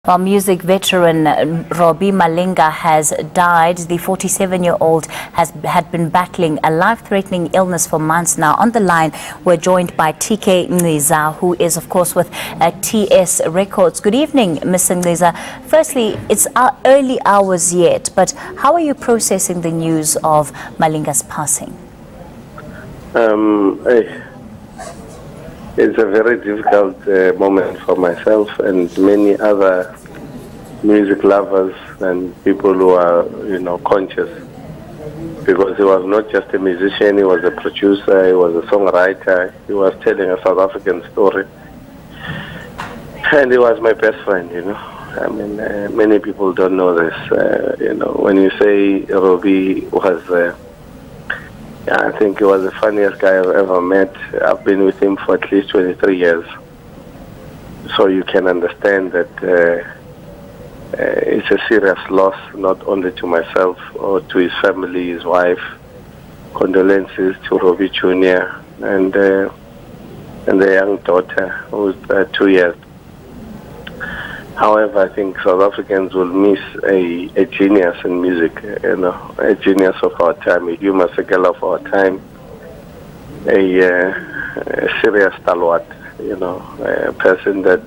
While music veteran Robbie Malinga has died, the 47-year-old had been battling a life-threatening illness for months now. On the line, we're joined by TK Nciza, who is, of course, with TS Records. Good evening, Ms. Nciza. Firstly, it's our early hours yet, but how are you processing the news of Malinga's passing? It's a very difficult moment for myself and many other music lovers and people who are, conscious. Because he was not just a musician, he was a producer, he was a songwriter, he was telling a South African story. And he was my best friend, I mean, many people don't know this. When you say Robbie was... I think he was the funniest guy I've ever met. I've been with him for at least 23 years. So you can understand that it's a serious loss, not only to myself or to his family, his wife. Condolences to Robbie Jr. and the young daughter, who's 2 years. However, I think South Africans will miss a genius in music, a genius of our time, a Hugh girl of our time, a serious stalwart, a person that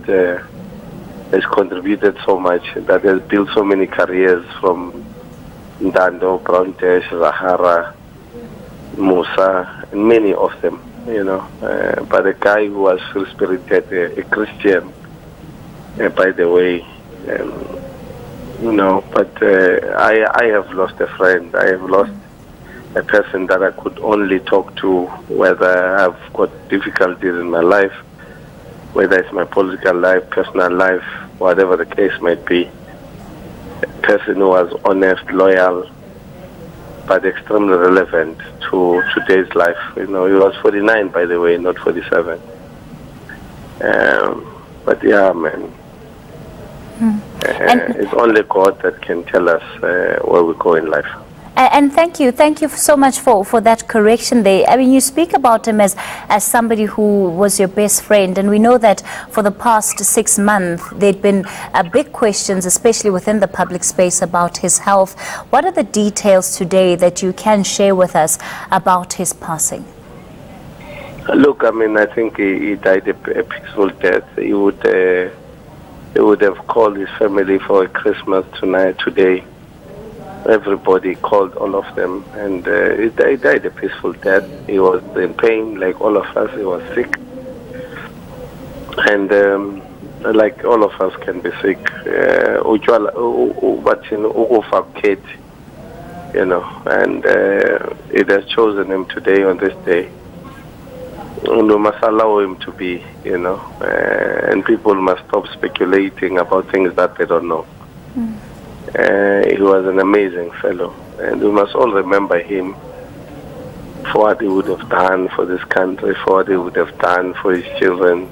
has contributed so much, that has built so many careers from Ndando, Browntesh, Zahara, Musa, and many of them, but a guy who was free-spirited, a Christian, by the way, but I have lost a friend. I have lost a person that I could only talk to, whether I've got difficulties in my life, whether it's my political life, personal life, whatever the case might be. A person who was honest, loyal, but extremely relevant to today's life. He was 49, by the way, not 47. But yeah, man. It's only God that can tell us where we go in life. And thank you so much for that correction there. I mean, you speak about him as somebody who was your best friend, and we know that for the past 6 months there'd been big questions, especially within the public space, about his health. What are the details today that you can share with us about his passing? Look, I mean, I think he died a peaceful death. He would have called his family for a Christmas today. Everybody called, all of them, and he died a peaceful death. He was in pain, like all of us. He was sick, and like all of us can be sick. And it has chosen him today on this day. We must allow him to be, and people must stop speculating about things that they don't know. He was an amazing fellow, and we must all remember him for what he would have done for this country, for what he would have done for his children,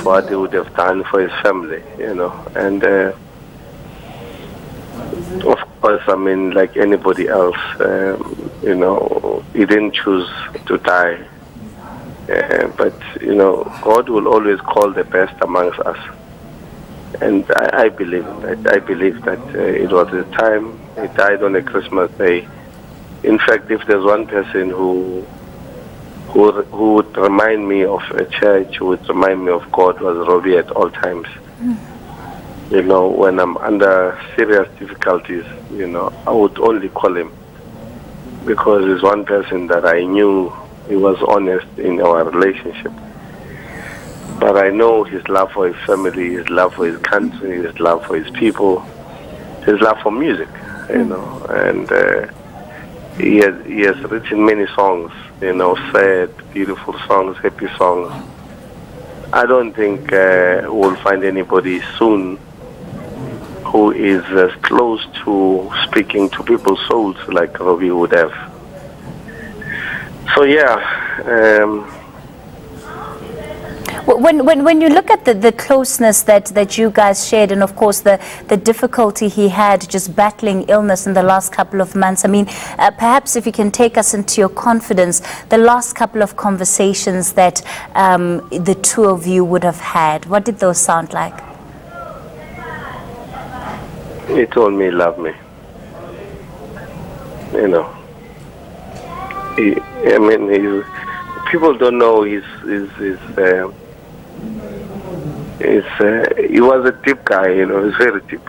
for what he would have done for his family, And of course, I mean, like anybody else, he didn't choose to die. But, God will always call the best amongst us. And I believe that. I believe that it was his time. He died on a Christmas day. In fact, if there's one person who would remind me of a church, who would remind me of God, was Robbie at all times. When I'm under serious difficulties, I would only call him. Because he's one person that I knew. He was honest in our relationship. But I know his love for his family, his love for his country, his love for his people, his love for music, and he has written many songs, sad, beautiful songs, happy songs. I don't think we'll find anybody soon who is as close to speaking to people's souls like Robbie would have. So yeah. When you look at the closeness that you guys shared, and of course the difficulty he had just battling illness in the last couple of months, I mean, perhaps if you can take us into your confidence, the last couple of conversations that the two of you would have had, what did those sound like? He told me he loved me. You know. People don't know he was a deep guy, you know. He's very deep.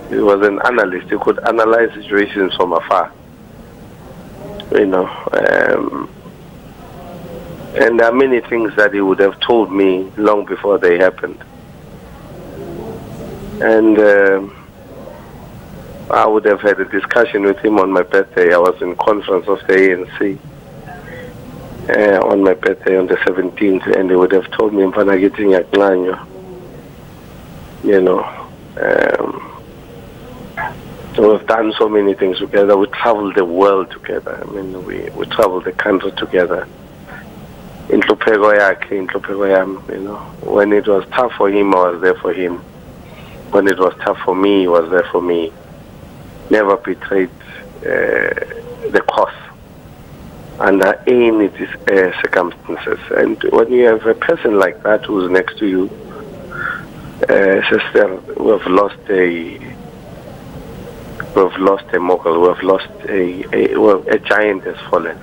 He was an analyst. He could analyze situations from afar, you know. And there are many things that he would have told me long before they happened. And I would have had a discussion with him on my birthday. I was in conference of the ANC on my birthday on the 17th, and he would have told me, you know, we've done so many things together. We traveled the world together. I mean, we traveled the country together. In Ntlupheko yakhe, in Ntlupheko yam, you know. When it was tough for him, I was there for him. When it was tough for me, he was there for me. Never betrayed the cause under any circumstances. And when you have a person like that who's next to you, sister, we've lost a mogul. We've lost a giant has fallen.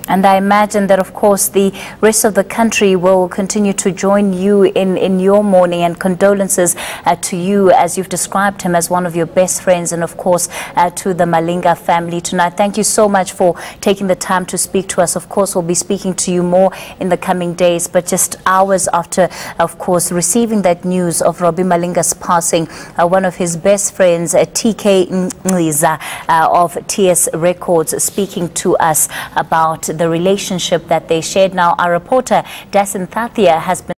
And I imagine that, of course, the rest of the country will continue to join you in your mourning, and condolences to you, as you've described him as one of your best friends, and, of course, to the Malinga family tonight. Thank you so much for taking the time to speak to us. Of course, we'll be speaking to you more in the coming days, but just hours after, of course, receiving that news of Robbie Malinga's passing, one of his best friends, TK Nciza of TS Records, speaking to us about the relationship that they shared. Now, our reporter, Dasin Thathia, has been